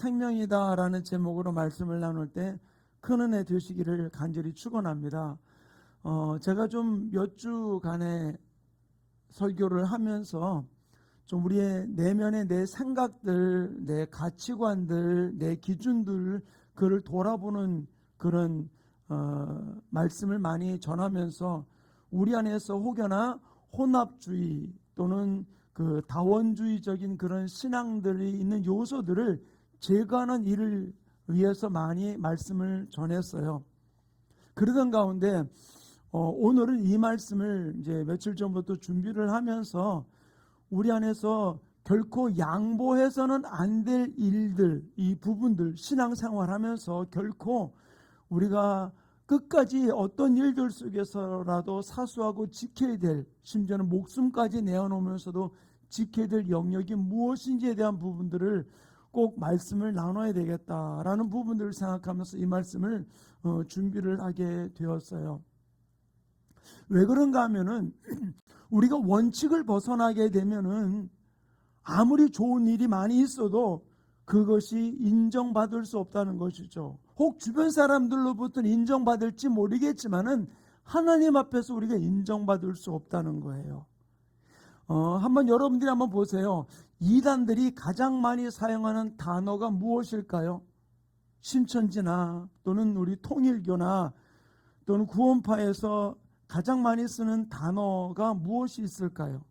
생명이다라는 제목으로 말씀을 나눌 때 큰 은혜 되시기를 간절히 축원합니다. 제가 좀 몇 주간의 설교를 하면서 좀 우리의 내면의 내 생각들, 내 가치관들, 내 기준들, 그를 돌아보는 그런 말씀을 많이 전하면서 우리 안에서 혹여나 혼합주의 또는 그 다원주의적인 그런 신앙들이 있는 요소들을 제거하는 일을 위해서 많이 말씀을 전했어요. 그러던 가운데 오늘은 이 말씀을 이제 며칠 전부터 준비를 하면서 우리 안에서 결코 양보해서는 안 될 일들, 이 부분들, 신앙생활 하면서 결코 우리가 끝까지 어떤 일들 속에서라도 사수하고 지켜야 될, 심지어는 목숨까지 내어놓으면서도 지켜야 될 영역이 무엇인지에 대한 부분들을 꼭 말씀을 나눠야 되겠다라는 부분들을 생각하면서 이 말씀을 준비를 하게 되었어요. 왜 그런가 하면은 우리가 원칙을 벗어나게 되면은 아무리 좋은 일이 많이 있어도 그것이 인정받을 수 없다는 것이죠. 혹 주변 사람들로부터는 인정받을지 모르겠지만은 하나님 앞에서 우리가 인정받을 수 없다는 거예요. 한번 여러분들이 한번 보세요. 이단들이 가장 많이 사용하는 단어가 무엇일까요? 신천지나 또는 우리 통일교나 또는 구원파에서 가장 많이 쓰는 단어가 무엇이 있을까요?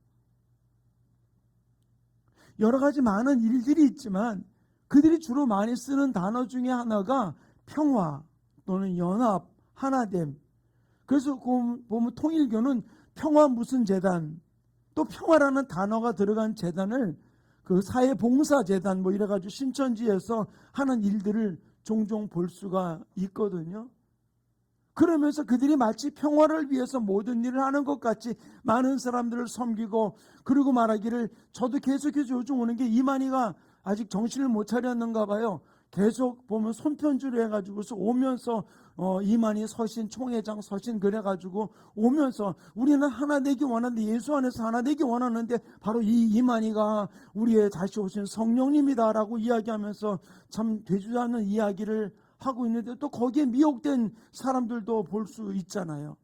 여러 가지 많은 일들이 있지만 그들이 주로 많이 쓰는 단어 중에 하나가 평화 또는 연합, 하나됨. 그래서 보면 통일교는 평화 무슨 재단, 또 평화라는 단어가 들어간 재단을 그 사회봉사재단 뭐 이래가지고 신천지에서 하는 일들을 종종 볼 수가 있거든요. 그러면서 그들이 마치 평화를 위해서 모든 일을 하는 것 같이 많은 사람들을 섬기고, 그리고 말하기를 저도 계속해서 요즘 오는 게 이만희가 아직 정신을 못 차렸는가 봐요. 계속 보면 손편지로 해가지고서 오면서 이만희 서신, 총회장 서신 그래가지고 오면서 우리는 하나 되기 원하는데, 예수 안에서 하나 되기 원하는데 바로 이 이만희가 우리의 다시 오신 성령님이다라고 이야기하면서 참 되지 않는 이야기를 하고 있는데, 또 거기에 미혹된 사람들도 볼 수 있잖아요.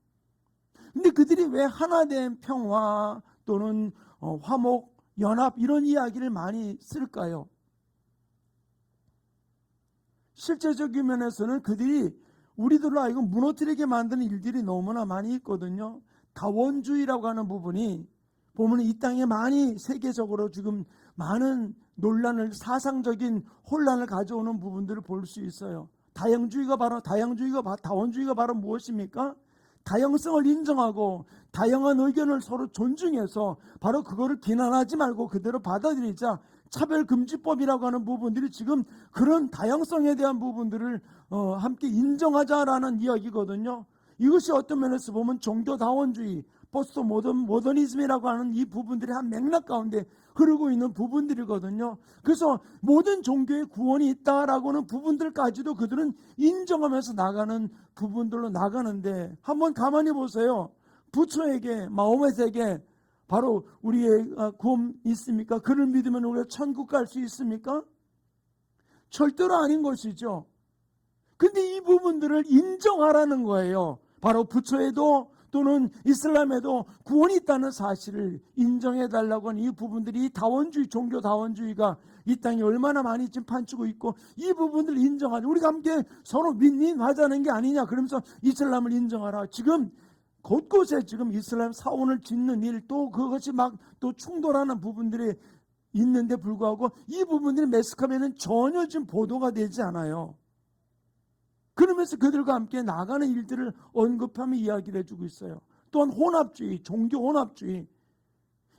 근데 그들이 왜 하나된 평화 또는 화목, 연합 이런 이야기를 많이 쓸까요? 실제적인 면에서는 그들이 우리들로 하여금 무너뜨리게 만드는 일들이 너무나 많이 있거든요. 다원주의라고 하는 부분이 보면 이 땅에 많이 세계적으로 지금 많은 논란을, 사상적인 혼란을 가져오는 부분들을 볼 수 있어요. 다원주의가 바로 무엇입니까? 다양성을 인정하고 다양한 의견을 서로 존중해서 바로 그거를 비난하지 말고 그대로 받아들이자, 차별금지법이라고 하는 부분들이 지금 그런 다양성에 대한 부분들을 함께 인정하자라는 이야기거든요. 이것이 어떤 면에서 보면 종교다원주의, 포스트 모더니즘이라고 하는 이 부분들이 한 맥락 가운데 흐르고 있는 부분들이거든요. 그래서 모든 종교의 구원이 있다라고 하는 부분들까지도 그들은 인정하면서 나가는 부분들로 나가는데, 한번 가만히 보세요. 부처에게, 마호멧에게 바로 우리의 구원 있습니까? 그를 믿으면 우리가 천국 갈 수 있습니까? 절대로 아닌 것이죠. 근데 이 부분들을 인정하라는 거예요. 바로 부처에도 또는 이슬람에도 구원이 있다는 사실을 인정해달라고 하는 이 부분들이 다원주의, 종교 다원주의가 이 땅에 얼마나 많이 지금 판치고 있고, 이 부분들을 인정하자. 우리가 함께 서로 윈윈하자는 게 아니냐. 그러면서 이슬람을 인정하라. 지금 곳곳에 지금 이슬람 사원을 짓는 일, 또 그것이 막 또 충돌하는 부분들이 있는데 불구하고 이 부분들이 매스컴에는 전혀 지금 보도가 되지 않아요. 그러면서 그들과 함께 나가는 일들을 언급하며 이야기를 해주고 있어요. 또한 혼합주의, 종교 혼합주의,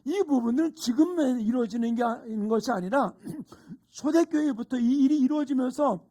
이 부분은 지금 이루어지는 게 있는 것이 아니라 초대교회부터 이 일이 이루어지면서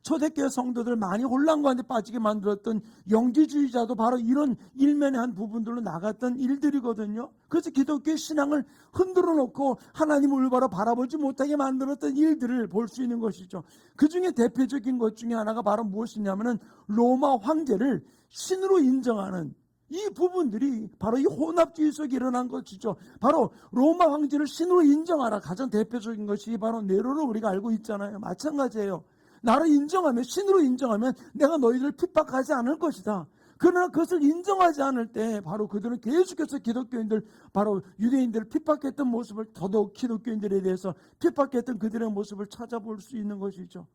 초대교회 성도들 많이 혼란 가운데 빠지게 만들었던 영지주의자도 바로 이런 일면의 한 부분들로 나갔던 일들이거든요. 그래서 기독교의 신앙을 흔들어 놓고 하나님을 올바로 바라보지 못하게 만들었던 일들을 볼 수 있는 것이죠. 그 중에 대표적인 것 중에 하나가 바로 무엇이냐면은 로마 황제를 신으로 인정하는, 이 부분들이 바로 이 혼합주의 속에 일어난 것이죠. 바로 로마 황제를 신으로 인정하라. 가장 대표적인 것이 바로 네로를 우리가 알고 있잖아요. 마찬가지예요. 나를 인정하면, 신으로 인정하면 내가 너희들을 핍박하지 않을 것이다. 그러나 그것을 인정하지 않을 때 바로 그들은 계속해서 기독교인들, 바로 유대인들을 핍박했던 모습을, 더더욱 기독교인들에 대해서 핍박했던 그들의 모습을 찾아볼 수 있는 것이죠.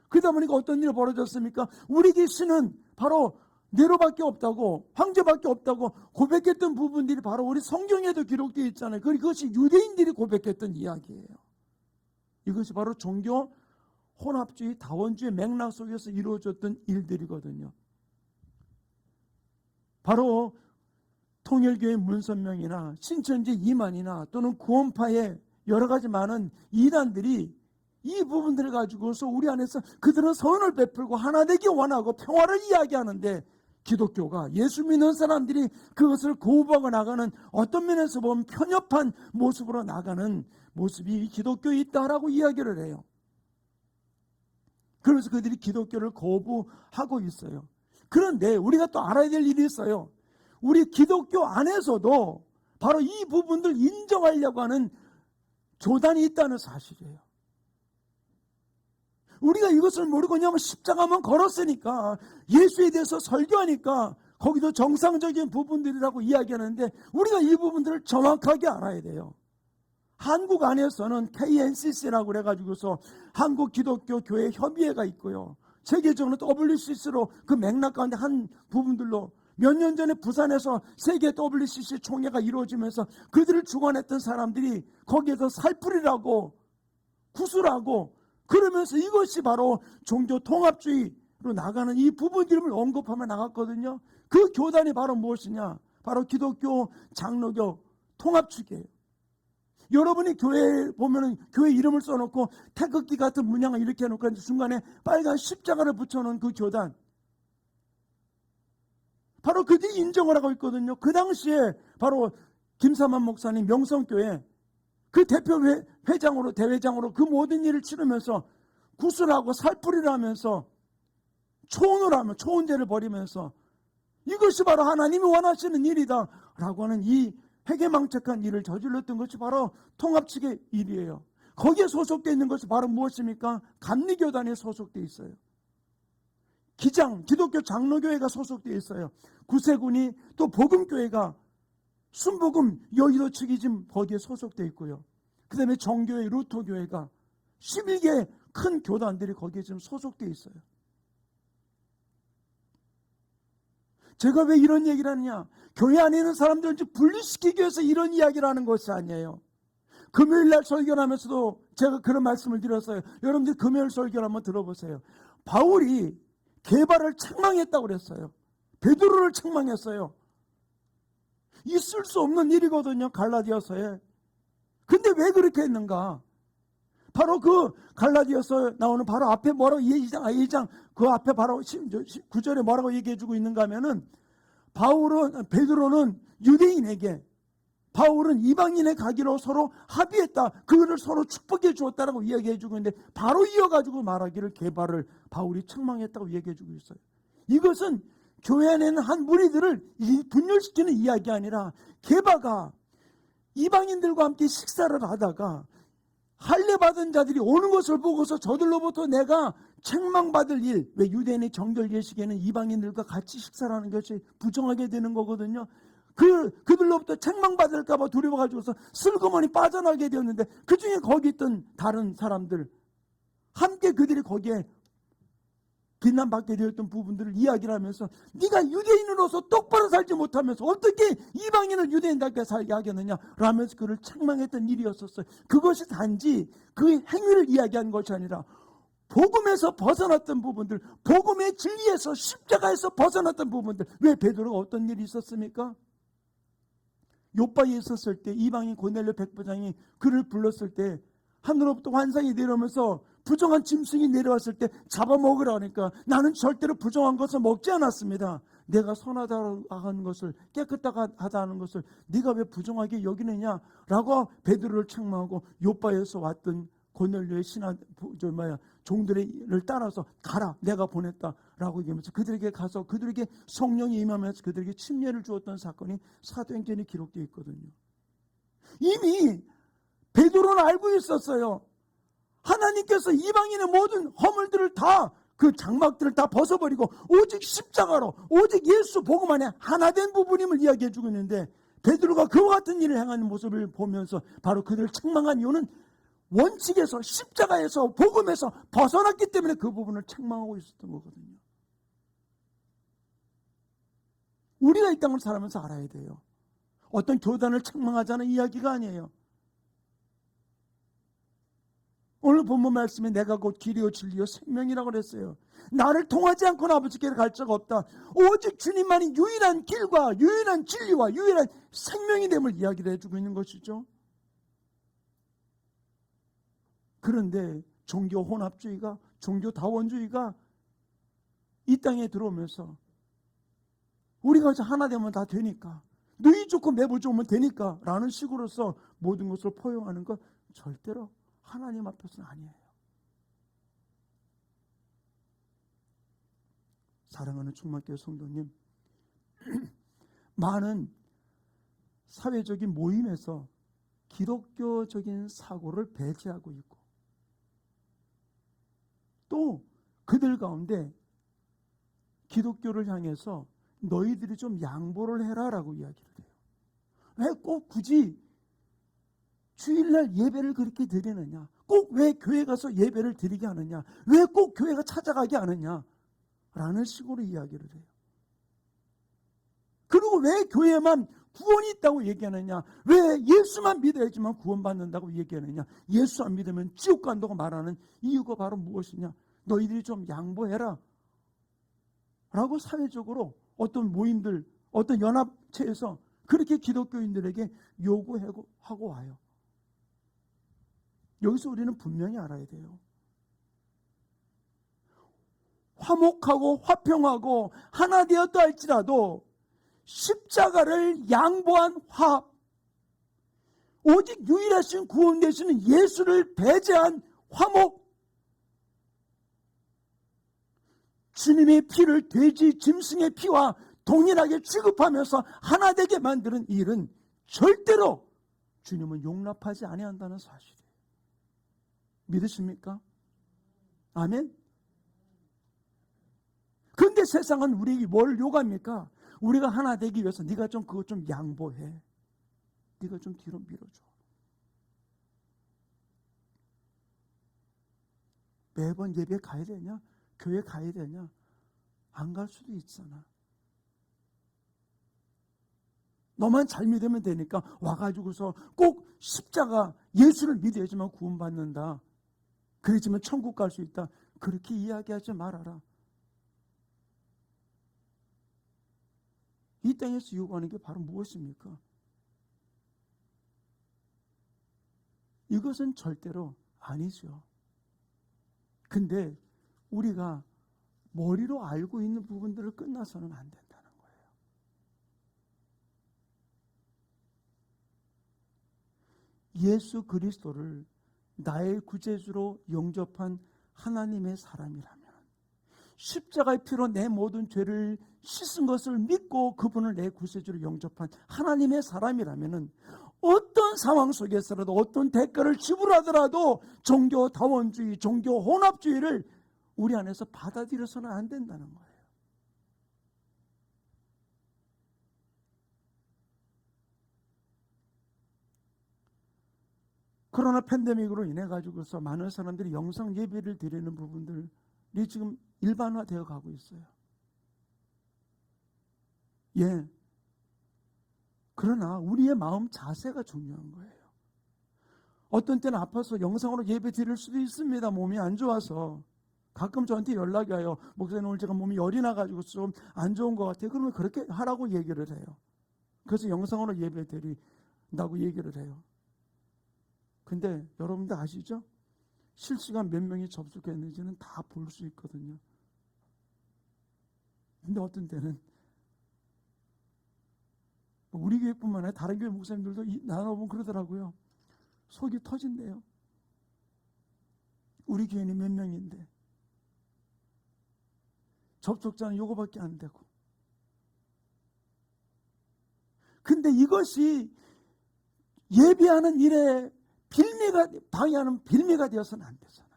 그러다 보니까 어떤 일이 벌어졌습니까? 우리에게 신은 바로 네로밖에 없다고, 황제밖에 없다고 고백했던 부분들이 바로 우리 성경에도 기록되어 있잖아요. 그것이 유대인들이 고백했던 이야기예요. 이것이 바로 종교 혼합주의, 다원주의 맥락 속에서 이루어졌던 일들이거든요. 바로 통일교의 문선명이나 신천지 이만이나 또는 구원파의 여러 가지 많은 이단들이 이 부분들을 가지고서 우리 안에서 그들은 선을 베풀고 하나 되기 원하고 평화를 이야기하는데, 기독교가, 예수 믿는 사람들이 그것을 거부하고 나가는, 어떤 면에서 보면 편협한 모습으로 나가는 모습이 기독교에 있다라고 이야기를 해요. 그래서 그들이 기독교를 거부하고 있어요. 그런데 우리가 또 알아야 될 일이 있어요. 우리 기독교 안에서도 바로 이 부분들 인정하려고 하는 교단이 있다는 사실이에요. 우리가 이것을 모르고 그냥 십자가만 걸었으니까, 예수에 대해서 설교하니까 거기도 정상적인 부분들이라고 이야기하는데, 우리가 이 부분들을 정확하게 알아야 돼요. 한국 안에서는 KNCC라고 그래가지고서 한국 기독교 교회 협의회가 있고요. 세계적으로 WCC로 그 맥락 가운데 한 부분들로 몇 년 전에 부산에서 세계 WCC 총회가 이루어지면서 그들을 주관했던 사람들이 거기에서 살풀이라고 구술하고 그러면서 이것이 바로 종교 통합주의로 나가는 이 부분들을 언급하며 나갔거든요. 그 교단이 바로 무엇이냐? 바로 기독교 장로교 통합축이에요. 여러분이 교회에 보면은 교회 이름을 써놓고 태극기 같은 문양을 이렇게 해놓고 중간에 빨간 십자가를 붙여놓은 그 교단, 바로 그들이 인정을 하고 있거든요. 그 당시에 바로 김삼환 목사님 명성교회 그 대표 회장으로, 대회장으로 그 모든 일을 치르면서 구슬하고 살풀이를 하면서 초혼을 하며 초혼제를 벌이면서 이것이 바로 하나님이 원하시는 일이다 라고 하는 이 회개망측한 일을 저질렀던 것이 바로 통합측의 일이에요. 거기에 소속되어 있는 것이 바로 무엇입니까? 감리교단에 소속되어 있어요. 기독교 장로교회가 소속되어 있어요. 구세군이, 또 복음교회가, 순복음 여의도 측이 지금 거기에 소속되어 있고요. 그 다음에 정교회, 루터교회가 11개 큰 교단들이 거기에 지금 소속되어 있어요. 제가 왜 이런 얘기를 하느냐? 교회 안에 있는 사람들을 분리시키기 위해서 이런 이야기를 하는 것이 아니에요. 금요일날 설교를 하면서도 제가 그런 말씀을 드렸어요. 여러분들 금요일 설교를 한번 들어보세요. 바울이 게바를 책망했다고 그랬어요. 베드로를 책망했어요. 있을 수 없는 일이거든요, 갈라디아서에. 근데 왜 그렇게 했는가? 바로 그 갈라디아서에 나오는 바로 앞에 뭐라고 2장 그 앞에 바로 9절에 뭐라고 얘기해주고 있는가 하면은, 베드로는 유대인에게, 바울은 이방인에 가기로 서로 합의했다. 그거를 서로 축복해 주었다라고 이야기해주고 있는데, 바로 이어가지고 말하기를 게바를 바울이 책망했다고 얘기해주고 있어요. 이것은 교회 안에 있는 한 무리들을 분열시키는 이야기 아니라, 게바가 이방인들과 함께 식사를 하다가 할례받은 자들이 오는 것을 보고서 저들로부터 내가 책망받을 일, 왜 유대인의 정결 예식에는 이방인들과 같이 식사를 하는 것이 부정하게 되는 거거든요. 그들로부터 책망받을까봐 두려워가지고서 슬그머니 빠져나게 되었는데, 그 중에 거기 있던 다른 사람들, 함께 그들이 거기에 비난받게 되었던 부분들을 이야기를 하면서, 네가 유대인으로서 똑바로 살지 못하면서 어떻게 이방인을 유대인답게 살게 하겠느냐 라면서 그를 책망했던 일이었었어요. 그것이 단지 그 행위를 이야기한 것이 아니라 복음에서 벗어났던 부분들, 복음의 진리에서, 십자가에서 벗어났던 부분들. 왜 베드로가 어떤 일이 있었습니까? 요바에 있었을 때 이방인 고넬료 백부장이 그를 불렀을 때 하늘로부터 환상이 내려오면서 부정한 짐승이 내려왔을 때 잡아먹으라 하니까, 나는 절대로 부정한 것을 먹지 않았습니다. 내가 선하다 하는 것을, 깨끗하다 하는 것을 네가 왜 부정하게 여기느냐 라고 베드로를 책망하고 요바에서 왔던 고넬료의 종들을 따라서 가라, 내가 보냈다라고 얘기하면서 그들에게 가서 그들에게 성령이 임하면서 그들에게 침례를 주었던 사건이 사도행전에 기록되어 있거든요. 이미 베드로는 알고 있었어요. 하나님께서 이방인의 모든 허물들을 다, 그 장막들을 다 벗어버리고 오직 십자가로, 오직 예수 복음 안에 하나 된 부분임을 이야기해 주고 있는데, 베드로가 그와 같은 일을 행하는 모습을 보면서 바로 그들을 책망한 이유는 원칙에서, 십자가에서, 복음에서 벗어났기 때문에 그 부분을 책망하고 있었던 거거든요. 우리가 이 땅을 살아면서 알아야 돼요. 어떤 교단을 책망하자는 이야기가 아니에요. 오늘 본문 말씀에 내가 곧 길이요 진리요 생명이라고 그랬어요. 나를 통하지 않고는 아버지께로 갈 자가 없다. 오직 주님만이 유일한 길과 유일한 진리와 유일한 생명이 됨을 이야기를 해주고 있는 것이죠. 그런데 종교 혼합주의가, 종교 다원주의가 이 땅에 들어오면서 우리가 하나 되면 다 되니까, 너희 좋고 매부 좋으면 되니까 라는 식으로서 모든 것을 포용하는 것, 절대로 하나님 앞에서는 아니에요. 사랑하는 충만교회 성도님, 많은 사회적인 모임에서 기독교적인 사고를 배제하고 있고, 또 그들 가운데 기독교를 향해서 너희들이 좀 양보를 해라 라고 이야기를 해요. 왜 꼭 굳이 주일날 예배를 그렇게 드리느냐? 꼭 왜 교회 가서 예배를 드리게 하느냐? 왜 꼭 교회가 찾아가게 하느냐? 라는 식으로 이야기를 해요. 그리고 왜 교회만 구원이 있다고 얘기하느냐? 왜 예수만 믿어야지만 구원받는다고 얘기하느냐? 예수 안 믿으면 지옥 간다고 말하는 이유가 바로 무엇이냐? 너희들이 좀 양보해라 라고 사회적으로 어떤 모임들, 어떤 연합체에서 그렇게 기독교인들에게 요구하고 와요. 여기서 우리는 분명히 알아야 돼요. 화목하고 화평하고 하나 되었다 할지라도 십자가를 양보한 화합, 오직 유일하신 구원 되시는 예수를 배제한 화목, 주님의 피를 돼지 짐승의 피와 동일하게 취급하면서 하나 되게 만드는 일은 절대로 주님은 용납하지 아니한다는 사실이에요. 믿으십니까? 아멘? 그런데 세상은 우리에게 뭘 요구합니까? 우리가 하나 되기 위해서 네가 좀 그것 좀 양보해. 네가 좀 뒤로 밀어줘. 매번 예배 가야 되냐? 교회 가야 되냐? 안 갈 수도 있잖아. 너만 잘 믿으면 되니까 와가지고서 꼭 십자가 예수를 믿어야지만 구원받는다. 그렇지만 천국 갈 수 있다. 그렇게 이야기하지 말아라. 이 땅에서 요구하는 게 바로 무엇입니까? 이것은 절대로 아니죠. 근데 우리가 머리로 알고 있는 부분들을 끝나서는 안 된다는 거예요. 예수 그리스도를 나의 구제주로 영접한 하나님의 사람이라면, 십자가의 피로 내 모든 죄를 씻은 것을 믿고 그분을 내 구세주로 영접한 하나님의 사람이라면 어떤 상황 속에서라도 어떤 대가를 지불하더라도 종교 다원주의, 종교 혼합주의를 우리 안에서 받아들여서는 안 된다는 거예요. 코로나 팬데믹으로 인해 가지고서 많은 사람들이 영상 예배를 드리는 부분들이 지금 일반화되어 가고 있어요. 예. 그러나 우리의 마음 자세가 중요한 거예요. 어떤 때는 아파서 영상으로 예배 드릴 수도 있습니다. 몸이 안 좋아서. 가끔 저한테 연락이 와요. 목사님, 오늘 제가 몸이 열이 나가지고 좀 안 좋은 것 같아요. 그러면 그렇게 하라고 얘기를 해요. 그래서 영상으로 예배 드린다고 얘기를 해요. 근데 여러분들 아시죠? 실시간 몇 명이 접속했는지는 다 볼 수 있거든요. 근데 어떤 때는 우리 교회뿐만 아니라 다른 교회 목사님들도 나눠보면 그러더라고요. 속이 터진대요. 우리 교인이 몇 명인데 접속자는 요거밖에 안 되고. 근데 이것이 예배하는 일에 방해하는 빌미가 되어서는 안 되잖아요.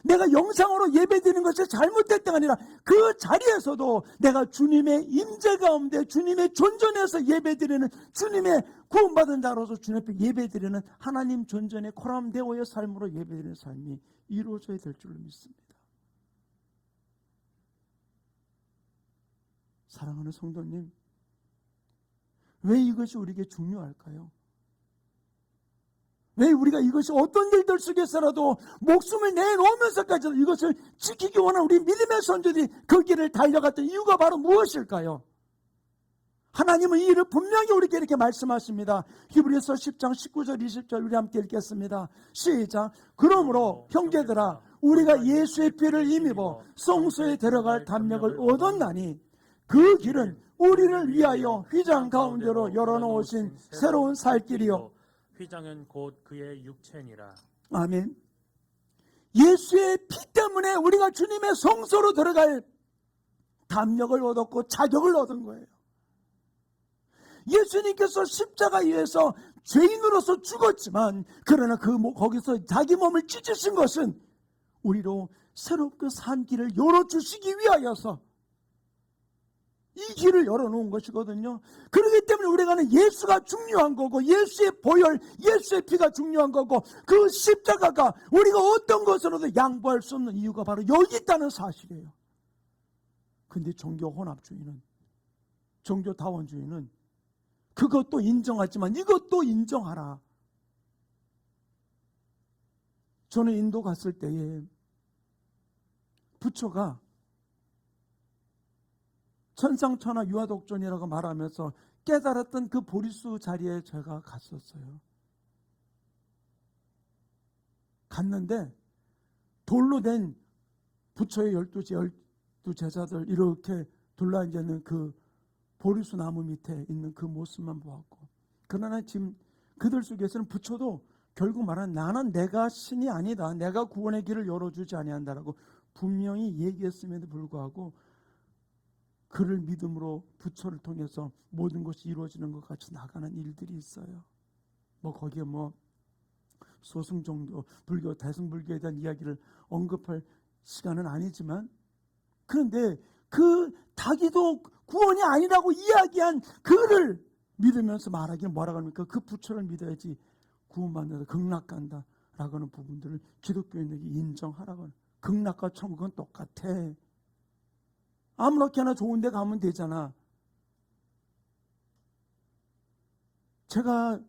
내가 영상으로 예배드리는 것이 잘못됐다가 아니라 그 자리에서도 내가 주님의 임재 가운데 주님의 존전에서 예배드리는, 주님의 구원받은 자로서 주님 앞에 예배드리는 하나님 존전의 코람데오의 삶으로 예배드리는 삶이 이루어져야 될 줄로 믿습니다. 사랑하는 성도님, 왜 이것이 우리에게 중요할까요? 왜 우리가 이것이 어떤 일들 속에서라도 목숨을 내놓으면서까지도 이것을 지키기 원하는 우리 믿음의 선조들이 그 길을 달려갔던 이유가 바로 무엇일까요? 하나님은 이 일을 분명히 우리에게 이렇게 말씀하십니다. 히브리서 10장 19절 20절 우리 함께 읽겠습니다. 시작. 그러므로 형제들아 우리가 예수의 피를 힘입어 성소에 들어갈 담력을 얻었나니 그 길은 우리를 위하여 휘장 가운데로 열어놓으신 새로운 살 길이요 휘장은 곧 그의 육체니라. 아멘. 예수의 피 때문에 우리가 주님의 성소로 들어갈 담력을 얻었고 자격을 얻은 거예요. 예수님께서 십자가 위에서 죄인으로서 죽었지만 그러나 거기서 자기 몸을 찢으신 것은 우리로 새롭게 산 길을 열어주시기 위하여서 이 길을 열어놓은 것이거든요. 그렇기 때문에 우리가는 예수가 중요한 거고 예수의 보혈, 예수의 피가 중요한 거고 그 십자가가 우리가 어떤 것으로도 양보할 수 없는 이유가 바로 여기 있다는 사실이에요. 근데 종교 혼합주의는, 종교 다원주의는 그것도 인정하지만 이것도 인정하라. 저는 인도 갔을 때에 부처가 천상천하 유아독존이라고 말하면서 깨달았던 그 보리수 자리에 제가 갔었어요. 갔는데 돌로 된 부처의 12제자들 이렇게 둘러앉아있는 그 보리수 나무 밑에 있는 그 모습만 보았고, 그러나 지금 그들 속에서는 부처도 결국 말하는 나는 내가 신이 아니다, 내가 구원의 길을 열어주지 아니한다라고 분명히 얘기했음에도 불구하고 그를 믿음으로 부처를 통해서 모든 것이 이루어지는 것 같이 나가는 일들이 있어요. 거기에 소승종교, 불교, 대승불교에 대한 이야기를 언급할 시간은 아니지만, 그런데 그 자기도 구원이 아니라고 이야기한 그를 믿으면서 말하기는 뭐라고 합니까? 그 부처를 믿어야지 구원받는다, 극락간다 라고 하는 부분들을 기독교인에게 인정하라고 하는. 극락과 천국은 똑같아. 아무렇게나 좋은 데 가면 되잖아. 제가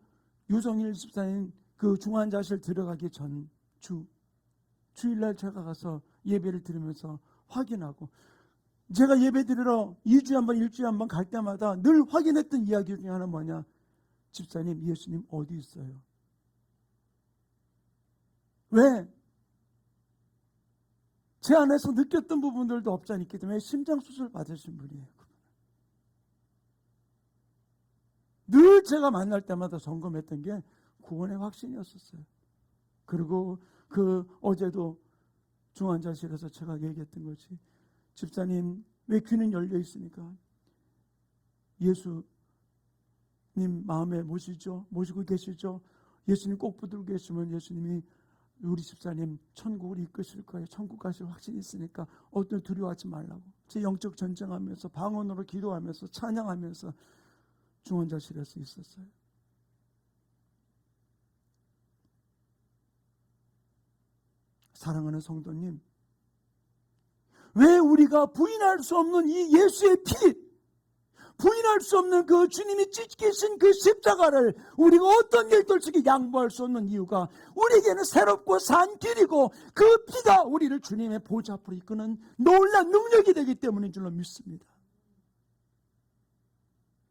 유정일 집사님 그 중환자실 들어가기 전 주일날 제가 가서 예배를 드리면서 확인하고, 제가 예배 드리러 2주에 한 번, 1주에 한 번 갈 때마다 늘 확인했던 이야기 중에 하나 뭐냐? 집사님, 예수님 어디 있어요? 왜? 제 안에서 느꼈던 부분들도 없지 않기 때문에 심장수술 받으신 분이에요. 늘 제가 만날 때마다 점검했던 게 구원의 확신이었었어요. 그리고 어제도 중환자실에서 제가 얘기했던 거지. 집사님, 왜 귀는 열려 있습니까? 예수님 마음에 모시고 계시죠? 예수님 꼭 붙들고 계시면 예수님이 우리 집사님 천국을 이끄실 거예요. 천국 가실 확신이 있으니까 어떤 두려워하지 말라고. 제 영적 전쟁하면서 방언으로 기도하면서 찬양하면서 중환자실에서 있었어요. 사랑하는 성도님, 왜 우리가 부인할 수 없는 이 예수의 피, 부인할 수 없는 그 주님이 찢기신 그 십자가를 우리가 어떤 일들 속에 양보할 수 없는 이유가 우리에게는 새롭고 산 길이고 그 피가 우리를 주님의 보좌 앞으로 이끄는 놀라운 능력이 되기 때문인 줄로 믿습니다.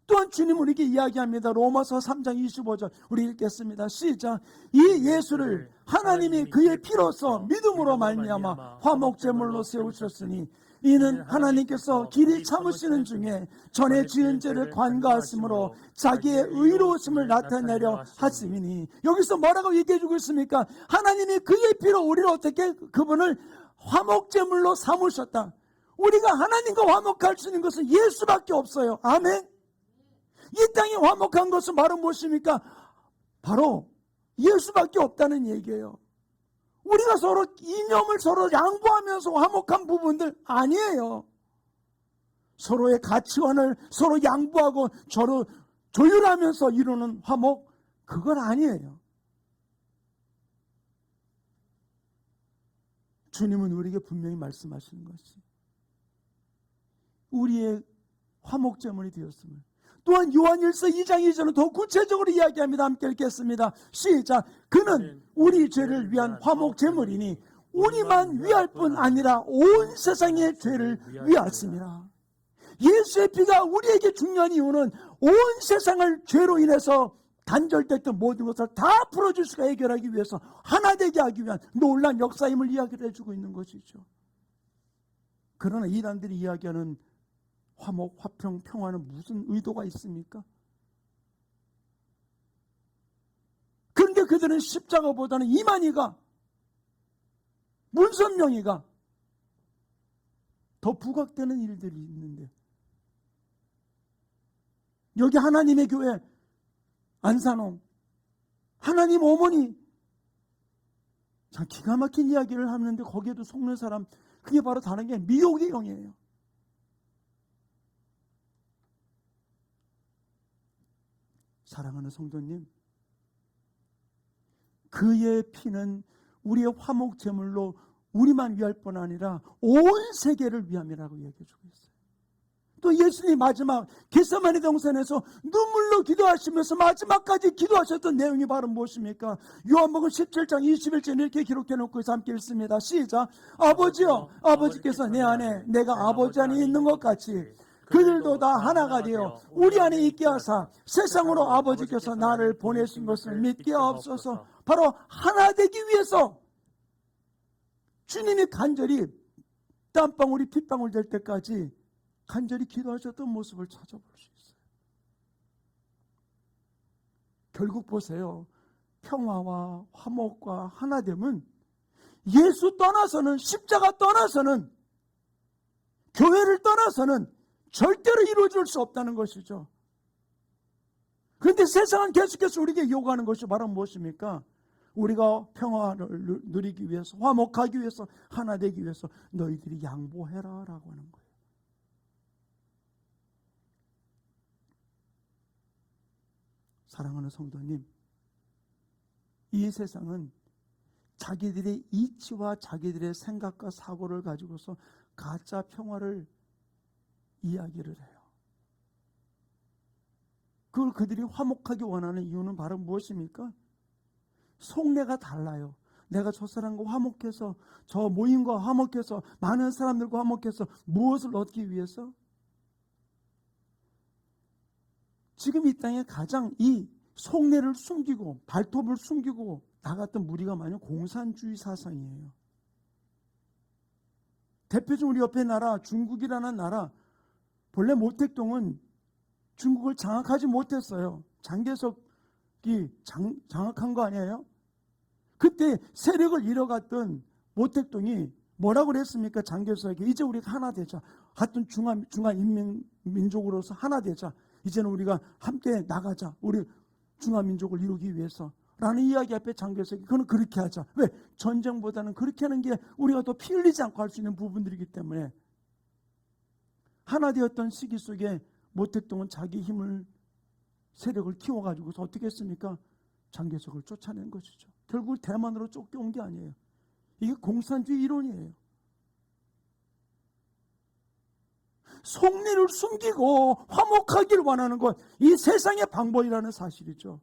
또한 주님 우리에게 이야기합니다. 로마서 3장 25절 우리 읽겠습니다. 시작. 이 예수를 하나님이 그의 피로써 믿음으로 말미암아 화목제물로 세우셨으니 이는 하나님께서 길이 참으시는 중에 전에 지은 죄를 관가하심으로 자기의 의로우심을 나타내려 하심이니. 여기서 뭐라고 얘기해 주고 있습니까? 하나님이 그의 피로 우리를 어떻게 그분을 화목제물로 삼으셨다. 우리가 하나님과 화목할 수 있는 것은 예수밖에 없어요. 아멘. 이 땅에 화목한 것은 바로 무엇입니까? 바로 예수밖에 없다는 얘기예요. 우리가 서로 이념을 서로 양보하면서 화목한 부분들 아니에요. 서로의 가치관을 서로 양보하고 서로 조율하면서 이루는 화목, 그건 아니에요. 주님은 우리에게 분명히 말씀하시는 것이 우리의 화목제물이 되었음을. 또한 요한일서 2장 2절은 더 구체적으로 이야기합니다. 함께 읽겠습니다. 시작. 그는 우리 죄를 위한 화목제물이니 우리만 위할 뿐 아니라 온 세상의 죄를 위하였습니다. 예수의 피가 우리에게 중요한 이유는 온 세상을 죄로 인해서 단절됐던 모든 것을 다 풀어줄 수가 해결하기 위해서 하나 되게 하기 위한 놀라운 역사임을 이야기를 해주고 있는 것이죠. 그러나 이단들이 이야기하는 화목, 화평, 평화는 무슨 의도가 있습니까? 그런데 그들은 십자가보다는 이만희가, 문선명이가 더 부각되는 일들이 있는데, 여기 하나님의 교회 안산홍 하나님 어머니 참 기가 막힌 이야기를 하는데 거기에도 속는 사람, 그게 바로 다른 게 미혹의 영이에요. 사랑하는 성도님, 그의 피는 우리의 화목제물로 우리만 위할 뿐 아니라 온 세계를 위함이라고 얘기해주고 있어요. 또 예수님 마지막 겟세마네 동산에서 눈물로 기도하시면서 마지막까지 기도하셨던 내용이 바로 무엇입니까? 요한복음 17장 21절에 이렇게 기록해놓고 함께 읽습니다. 시작. 아버지여, 아버지께서 내 안에 내가 아버지 안에 있는 것 같이 그들도 다 하나가 되어 우리 안에 있게 하사 세상으로 아버지께서 나를 보내신 것을 믿게 하옵소서. 바로 하나 되기 위해서 주님이 간절히 땀방울이 핏방울 될 때까지 간절히 기도하셨던 모습을 찾아볼 수 있어요. 결국 보세요. 평화와 화목과 하나됨은 예수 떠나서는, 십자가 떠나서는, 교회를 떠나서는 절대로 이루어질 수 없다는 것이죠. 그런데 세상은 계속해서 우리에게 요구하는 것이 바로 무엇입니까? 우리가 평화를 누리기 위해서, 화목하기 위해서, 하나 되기 위해서 너희들이 양보해라 라고 하는 거예요. 사랑하는 성도님, 이 세상은 자기들의 이치와 자기들의 생각과 사고를 가지고서 가짜 평화를 이야기를 해요. 그걸 그들이 화목하기 원하는 이유는 바로 무엇입니까? 속내가 달라요. 내가 저 사람과 화목해서, 저 모임과 화목해서, 많은 사람들과 화목해서 무엇을 얻기 위해서? 지금 이 땅에 가장 이 속내를 숨기고 발톱을 숨기고 나갔던 무리가 많이 공산주의 사상이에요. 대표적으로 우리 옆에 나라 중국이라는 나라, 본래 모택동은 중국을 장악하지 못했어요. 장개석이 장악한 거 아니에요? 그때 세력을 잃어갔던 모택동이 뭐라고 그랬습니까? 장개석에게 이제 우리가 하나 되자. 같은 중화인민족으로서 하나 되자. 이제는 우리가 함께 나가자. 우리 중화민족을 이루기 위해서. 라는 이야기 앞에 장개석이 그건 그렇게 하자. 왜? 전쟁보다는 그렇게 하는 게 우리가 더 피 흘리지 않고 할 수 있는 부분들이기 때문에. 하나 되었던 시기 속에 모택동은 자기 힘을, 세력을 키워가지고서 어떻게 했습니까? 장개석을 쫓아낸 것이죠. 결국 대만으로 쫓겨온 게 아니에요. 이게 공산주의 이론이에요. 속내를 숨기고 화목하길 원하는 것, 이 세상의 방법이라는 사실이죠.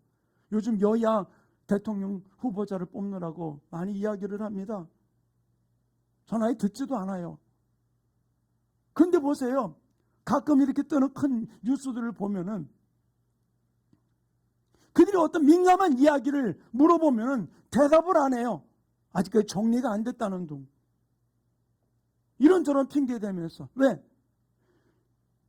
요즘 여야 대통령 후보자를 뽑느라고 많이 이야기를 합니다. 전 아예 듣지도 않아요. 근데 보세요. 가끔 이렇게 뜨는 큰 뉴스들을 보면은 그들이 어떤 민감한 이야기를 물어보면은 대답을 안 해요. 아직까지 정리가 안 됐다는 둥. 이런저런 핑계 대면서. 왜?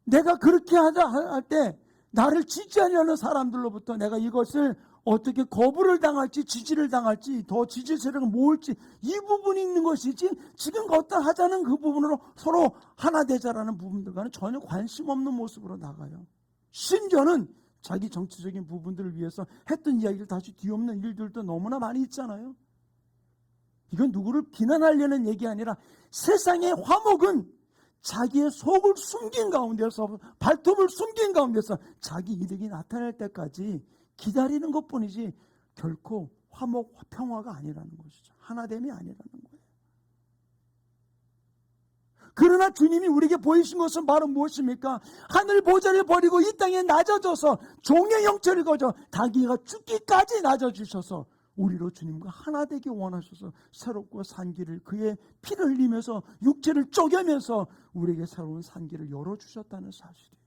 내가 그렇게 하자 할 때 나를 지지하려는 사람들로부터 내가 이것을 어떻게 거부를 당할지 지지를 당할지 더 지지 세력을 모을지 이 부분이 있는 것이지 지금 어떤 하자는 그 부분으로 서로 하나 되자라는 부분들과는 전혀 관심 없는 모습으로 나가요. 심지어는 자기 정치적인 부분들을 위해서 했던 이야기를 다시 뒤엎는 일들도 너무나 많이 있잖아요. 이건 누구를 비난하려는 얘기 아니라 세상의 화목은 자기의 속을 숨긴 가운데서 발톱을 숨긴 가운데서 자기 이득이 나타날 때까지 기다리는 것뿐이지 결코 화목 평화가 아니라는 것이죠. 하나됨이 아니라는 거예요. 그러나 주님이 우리에게 보이신 것은 바로 무엇입니까? 하늘 보좌를 버리고 이 땅에 낮아져서 종의 형체를 거저 자기가 죽기까지 낮아지셔서 우리로 주님과 하나 되기 원하셔서 새롭고 산 길을 그의 피를 흘리면서 육체를 쪼개면서 우리에게 새로운 산 길을 열어주셨다는 사실이에요.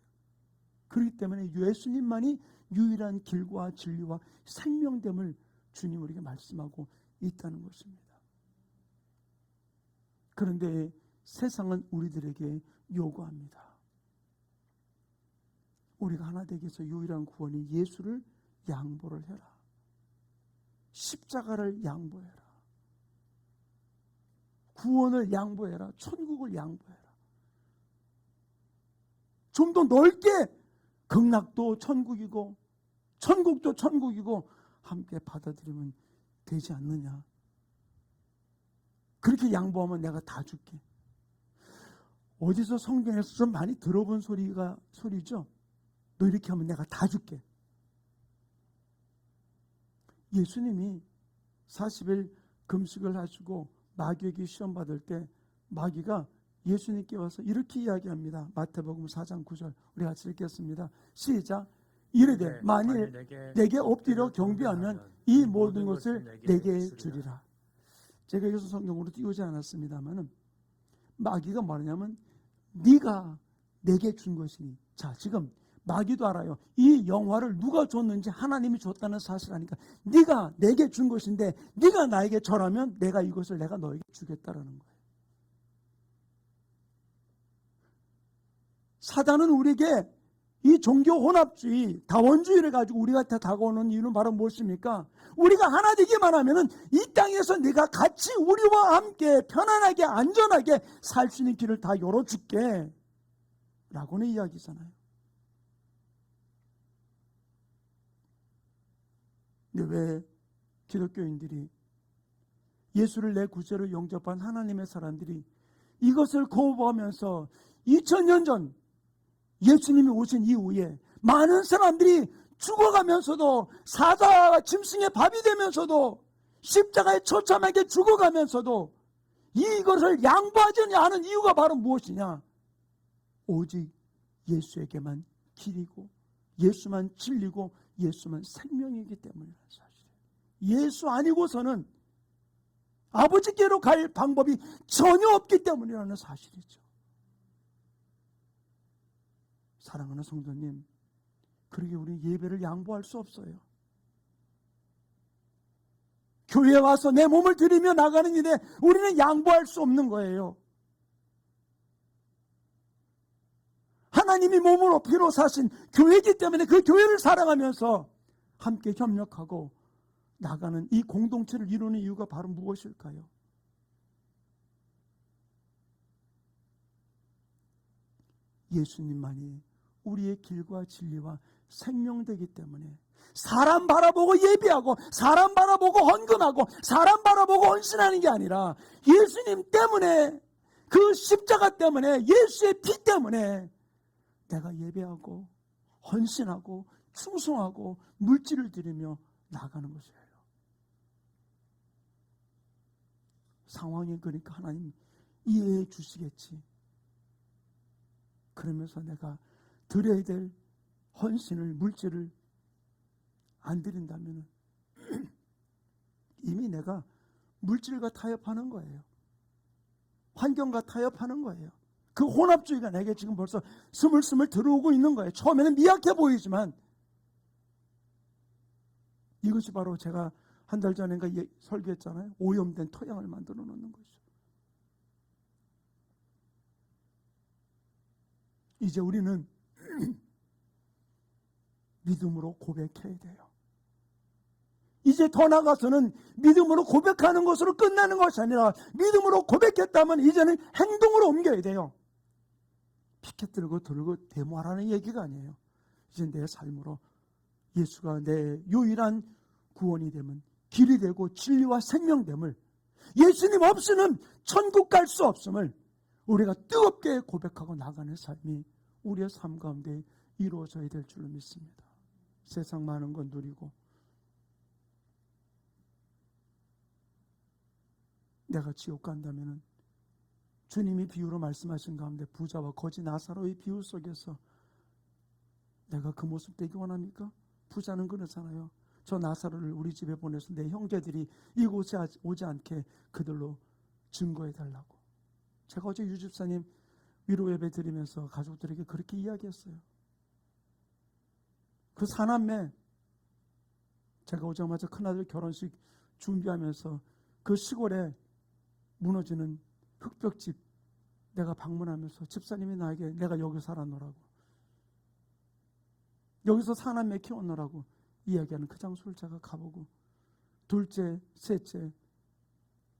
그렇기 때문에 예수님만이 유일한 길과 진리와 생명됨을 주님 우리에게 말씀하고 있다는 것입니다. 그런데 세상은 우리들에게 요구합니다. 우리가 하나 되기 위해서 유일한 구원이 예수를 양보를 해라. 십자가를 양보해라. 구원을 양보해라. 천국을 양보해라. 좀 더 넓게 극락도 천국이고 천국도 천국이고 함께 받아들이면 되지 않느냐. 그렇게 양보하면 내가 다 줄게. 어디서 성경에서 좀 많이 들어본 소리죠. 너 이렇게 하면 내가 다 줄게. 예수님이 40일 금식을 하시고 마귀에게 시험 받을 때 마귀가 예수님께 와서 이렇게 이야기합니다. 마태복음 4장 9절 우리 같이 읽겠습니다. 시작. 이르되 만일 내게 엎드려 경배하면 이 모든 것을 내게 주리라. 제가 여기서 성경으로 띄우지 않았습니다만은 마귀가 뭐냐면 네가 내게 준 것이니. 자, 지금 마귀도 알아요. 이 영화를 누가 줬는지 하나님이 줬다는 사실 아니까 네가 내게 준 것인데 네가 나에게 절하면 내가 이것을 내가 너에게 주겠다라는 거예요. 사단은 우리에게 이 종교 혼합주의, 다원주의를 가지고 우리한테 다가오는 이유는 바로 무엇입니까? 우리가 하나 되기만 하면은 이 땅에서 네가 같이 우리와 함께 편안하게 안전하게 살 수 있는 길을 다 열어줄게 라고는 이야기잖아요. 근데 왜 기독교인들이 예수를 내 구세로 영접한 하나님의 사람들이 이것을 거부하면서 2000년 전 예수님이 오신 이후에 많은 사람들이 죽어가면서도 사자와 짐승의 밥이 되면서도 십자가에 처참하게 죽어가면서도 이것을 양보하지 않은 이유가 바로 무엇이냐? 오직 예수에게만 길이고 예수만 진리고 예수만 생명이기 때문이라는 사실이에요. 예수 아니고서는 아버지께로 갈 방법이 전혀 없기 때문이라는 사실이죠. 사랑하는 성도님, 그러게 우리 예배를 양보할 수 없어요. 교회에 와서 내 몸을 드리며 나가는 일에 우리는 양보할 수 없는 거예요. 하나님이 몸으로 피로 사신 교회이기 때문에 그 교회를 사랑하면서 함께 협력하고 나가는 이 공동체를 이루는 이유가 바로 무엇일까요? 예수님만이 우리의 길과 진리와 생명되기 때문에 사람 바라보고 예배하고 사람 바라보고 헌금하고 사람 바라보고 헌신하는 게 아니라 예수님 때문에 그 십자가 때문에 예수의 피 때문에 내가 예배하고 헌신하고 충성하고 물질을 드리며 나가는 것이에요. 상황이 그러니까 하나님 이해해 주시겠지. 그러면서 내가 드려야 될 헌신을 물질을 안 드린다면 이미 내가 물질과 타협하는 거예요. 환경과 타협하는 거예요. 그 혼합주의가 내게 지금 벌써 스물스물 들어오고 있는 거예요. 처음에는 미약해 보이지만 이것이 바로 제가 한 달 전인가 설교했잖아요. 오염된 토양을 만들어 놓는 것이죠. 이제 우리는 믿음으로 고백해야 돼요. 이제 더 나아가서는 믿음으로 고백하는 것으로 끝나는 것이 아니라 믿음으로 고백했다면 이제는 행동으로 옮겨야 돼요. 피켓 들고 데모하라는 얘기가 아니에요. 이제 내 삶으로 예수가 내 유일한 구원이 되면 길이 되고 진리와 생명됨을, 예수님 없이는 천국 갈 수 없음을 우리가 뜨겁게 고백하고 나가는 삶이 우리의 삶 가운데 이루어져야 될 줄로 믿습니다. 세상 많은 건 누리고 내가 지옥 간다면 주님이 비유로 말씀하신 가운데 부자와 거지 나사로의 비유 속에서 내가 그 모습 되기 원합니까? 부자는 그러잖아요. 저 나사로를 우리 집에 보내서 내 형제들이 이곳에 오지 않게 그들로 증거해 달라고. 제가 어제 유 집사님 위로 예배 드리면서 가족들에게 그렇게 이야기했어요. 그 사남매, 제가 오자마자 큰아들 결혼식 준비하면서 그 시골에 무너지는 흙벽집 내가 방문하면서 집사님이 나에게 내가 여기 살아노라고, 여기서 사남매 키워노라고 이야기하는 그 장소를 제가 가보고, 둘째, 셋째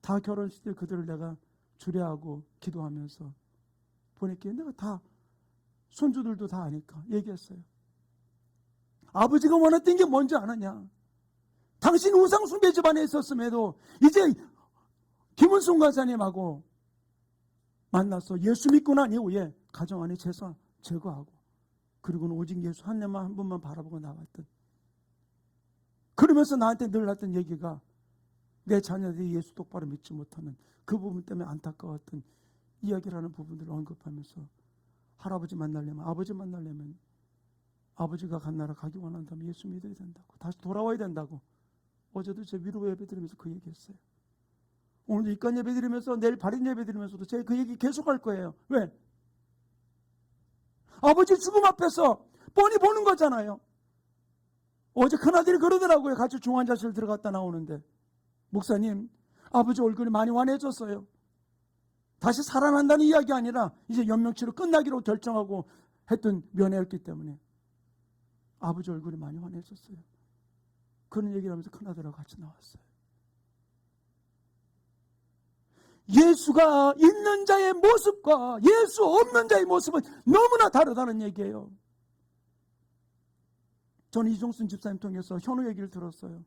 다 결혼식 때 그들을 내가 주례하고 기도하면서 보냈기에 내가 다, 손주들도 다 아니까 얘기했어요. 아버지가 원했던 게 뭔지 아느냐? 당신 우상숭배 집안에 있었음에도 이제 김은순 과사님하고 만나서 예수 믿고 난 이후에 가정 안에 제사 제거하고, 그리고는 오직 예수 한 분만 바라보고 나왔던, 그러면서 나한테 늘 했던 얘기가 내 자녀들이 예수 똑바로 믿지 못하는 그 부분 때문에 안타까웠던 이야기라는 부분들을 언급하면서, 할아버지 만나려면, 아버지 만나려면 아버지가 간 나라 가기 원한다면 예수 믿어야 된다고, 다시 돌아와야 된다고. 어제도 제 위로 예배 드리면서 그 얘기했어요. 오늘도 입간 예배 드리면서, 내일 발인 예배 드리면서도 제가 그 얘기 계속할 거예요. 왜? 아버지 죽음 앞에서 뻔히 보는 거잖아요. 어제 큰아들이 그러더라고요. 같이 중환자실 들어갔다 나오는데, 목사님, 아버지 얼굴이 많이 환해졌어요. 다시 살아난다는 이야기 아니라 이제 연명치료 끝나기로 결정하고 했던 면회였기 때문에 아버지 얼굴이 많이 환해졌어요. 그런 얘기를 하면서 큰아들하고 같이 나왔어요. 예수가 있는 자의 모습과 예수 없는 자의 모습은 너무나 다르다는 얘기예요. 저는 이종순 집사님 통해서 현우 얘기를 들었어요.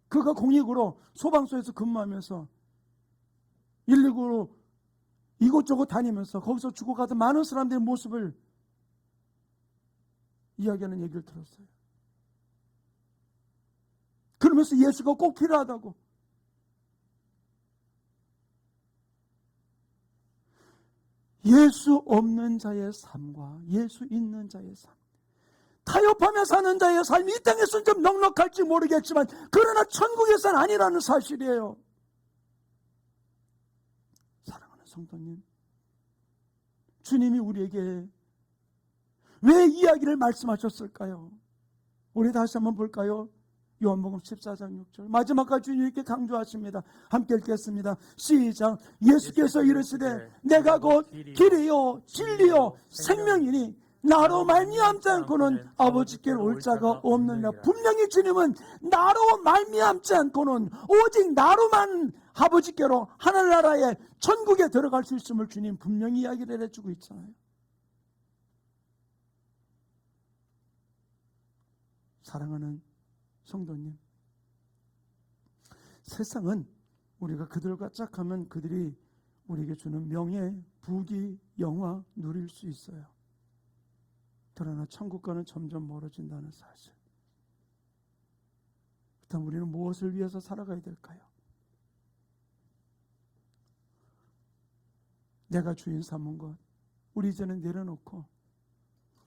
그가 공익으로 소방서에서 근무하면서 119로 이곳저곳 다니면서 거기서 죽어가던 많은 사람들의 모습을 이야기하는 얘기를 들었어요. 그러면서 예수가 꼭 필요하다고. 예수 없는 자의 삶과 예수 있는 자의 삶, 타협하며 사는 자의 삶이 이 땅에서는 좀 넉넉할지 모르겠지만 그러나 천국에서는 아니라는 사실이에요. 사랑하는 성도님, 주님이 우리에게 왜 이야기를 말씀하셨을까요? 우리 다시 한번 볼까요? 요한복음 14장 6절 마지막까지 주님이 이렇게 강조하십니다. 함께 읽겠습니다. 시작. 예수께서 이르시되 내가 곧 길이요 진리요 생명이니 나로 말미암지 않고는 아버지께로 올 자가 없느니라. 분명히 주님은 나로 말미암지 않고는, 오직 나로만 아버지께로 하늘나라에 천국에 들어갈 수 있음을 주님 분명히 이야기를 해주고 있잖아요. 사랑하는 성도님, 세상은 우리가 그들과 짝하면 그들이 우리에게 주는 명예, 부귀, 영화 누릴 수 있어요. 그러나 천국과는 점점 멀어진다는 사실. 그렇다면 우리는 무엇을 위해서 살아가야 될까요? 내가 주인 삼은 것, 우리 이제는 내려놓고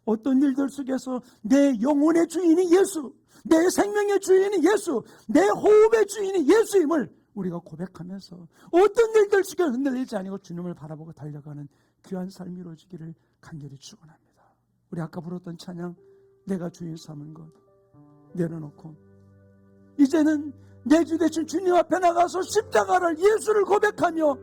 어떤 일들 속에서 내 영혼의 주인이 예수, 내 생명의 주인이 예수, 내 호흡의 주인이 예수임을 우리가 고백하면서 어떤 일들 속에 흔들리지 아니고 주님을 바라보고 달려가는 귀한 삶이 이루어지기를 간절히 축원합니다. 우리 아까 부르던 찬양, 내가 주인 삼은 것 내려놓고 이제는 내 주 되신 주님 앞에 나가서 십자가를, 예수를 고백하며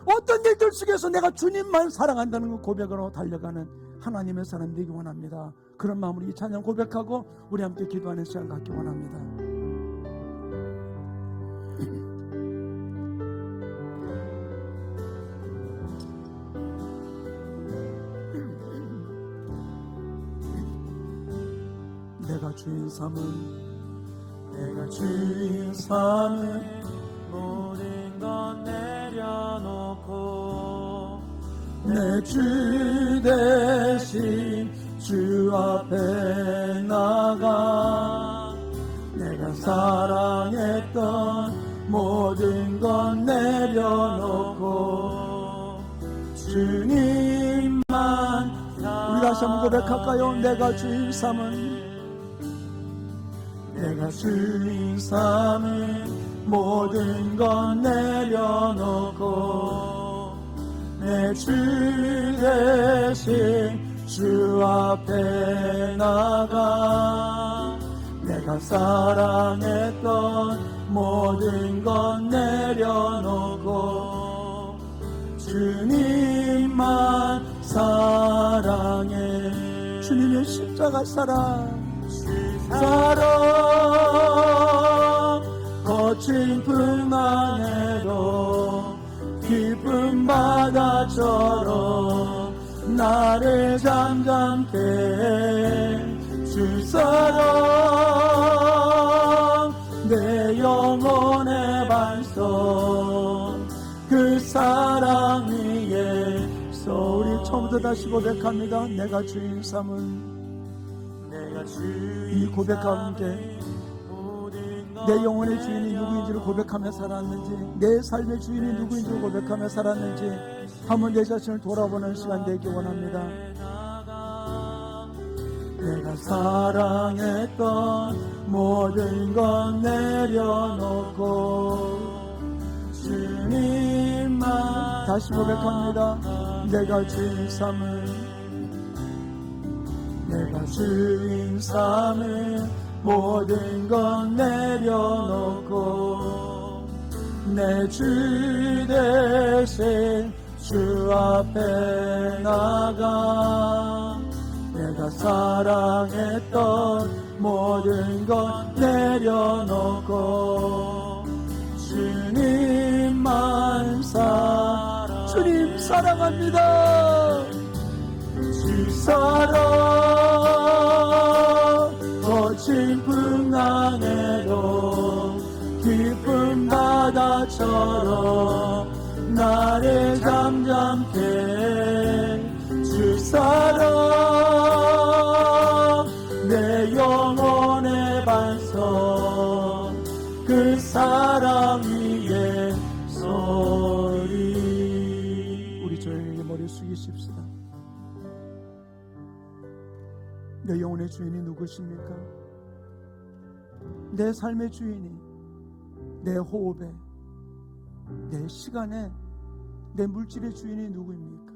어떤 일들 속에서 내가 주님만 사랑한다는 그 고백으로 달려가는 하나님의 사람 되기 원합니다. 그런 마음으로 이 찬양 고백하고 우리 함께 기도하는 시간 갖기 원합니다. 내가 주인 삼은 모든 것 내려놓고 내 주 대신 주 앞에 나가 내가 사랑했던 모든 것 내려놓고 주님만 우리 다시 한번 고백할까요? 내가 주인 삼은 모든 것 내려놓고 내 주 대신 주 앞에 나가 내가 사랑했던 모든 것 내려놓고 주님만 사랑해. 주님의 십자가 사랑 거친 풍랑에도 깊은 바다처럼 나를 잠잠케 해. 주 사랑 내 영혼의 반석 그 사랑 위에서 우리 처음부터 다시 고백합니다. 내가 주인 삼은 이 고백과 함께 내 영혼의 주인이 누구인지를 고백하며 살았는지 내 삶의 주인이 누구인지를 고백하며 살았는지 한번 내 자신을 돌아보는 시간 되기 원합니다. 내가 사랑했던 모든 것 내려놓고 주님만 다시 고백합니다. 내가 주인 삼은 모든 것 내려놓고 내 주 대신 주 앞에 나가 내가 사랑했던 모든 것 내려놓고 주님만 주님 사랑합니다. 주 사랑 거친 풍랑에도 깊은 바다처럼 나를 잠잠케 해. 주 사랑 내 영혼의 반석 그 사랑 위에 서리. 우리 조용히 머리 숙이십시다. 내 영혼의 주인이 누구십니까? 내 삶의 주인이 내 호흡에 내 시간에 내 물질의 주인이 누구입니까?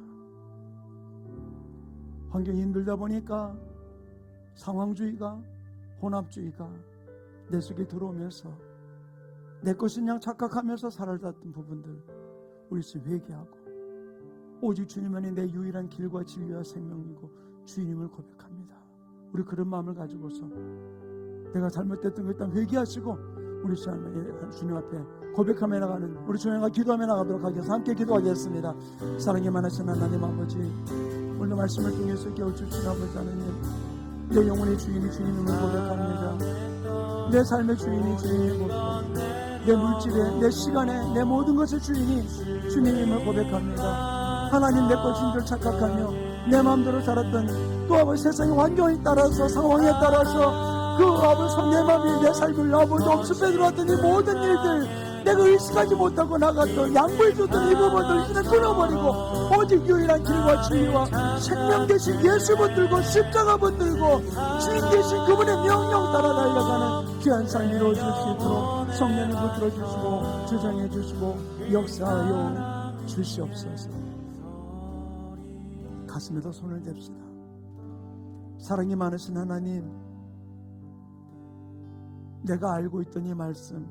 환경이 힘들다 보니까 상황주의가 혼합주의가 내 속에 들어오면서 내 것인 양 착각하면서 살아갔던 부분들 우리 지금 회개하고 오직 주님만이 내 유일한 길과 진리와 생명이고 주님을 고백합니다. 우리 그런 마음을 가지고서 내가 잘못됐던 것 일단 회개하시고 우리 주님 앞에 고백하며 나가는 우리 주님과 기도하며 나가도록 하겠습니다. 함께 기도하겠습니다. 사랑이 많으신 하나님 아버지, 오늘 말씀을 통해서 깨워주신 아버지 하나님, 내 영혼의 주인이 주님임을 고백합니다. 내 삶의 주인이 주님이고 내 물질에 내 시간에 내 모든 것의 주인이 주님임을 고백합니다. 하나님 내 것인 줄 착각하며 내 마음대로 살았던 또 아버지 세상의 환경에 따라서 상황에 따라서 그 아버지 내 마음이 내 삶을 아버지 엄습해 들어왔던 이 모든 일들 내가 의식하지 못하고 나갔던 양보해줬던 이 부분들 이제는 끊어버리고 오직 유일한 길과 진리와 생명 되신 예수 붙들고 십자가 붙들고 주인 되신 그분의 명령 따라 달려가는 귀한 삶 이루어질 수 있도록 성령을 붙들어 주시고 주장해 주시고 역사하여 주시옵소서. 가슴에다 손을 댑시다. 사랑이 많으신 하나님, 내가 알고 있던 이 말씀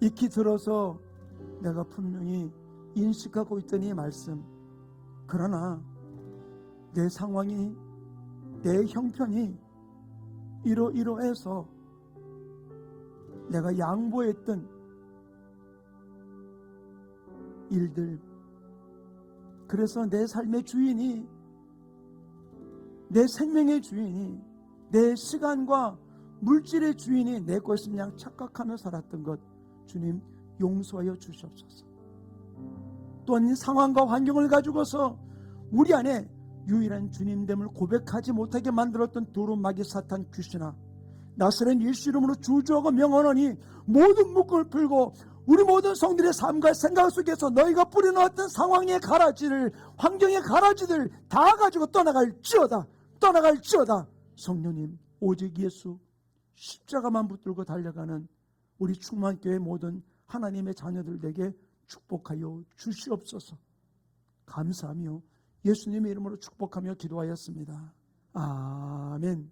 익히 들어서 내가 분명히 인식하고 있던 이 말씀, 그러나 내 상황이, 내 형편이 이러이러해서 내가 양보했던 일들, 그래서 내 삶의 주인이, 내 생명의 주인이, 내 시간과 물질의 주인이 내 것을 그냥 착각하며 살았던 것, 주님 용서하여 주시옵소서. 또한 이 상황과 환경을 가지고서 우리 안에 유일한 주님됨을 고백하지 못하게 만들었던 두루마기 사탄 귀신아, 나사렛 예수 이름으로 주저하고 명하노니 모든 묶음을 풀고 우리 모든 성들의 삶과 생각 속에서 너희가 뿌려놓았던 상황의 가라지를, 환경의 가라지들 다 가지고 떠나갈지어다. 성령님, 오직 예수 십자가만 붙들고 달려가는 우리 충만교회 모든 하나님의 자녀들에게 축복하여 주시옵소서. 감사하며 예수님의 이름으로 축복하며 기도하였습니다. 아멘.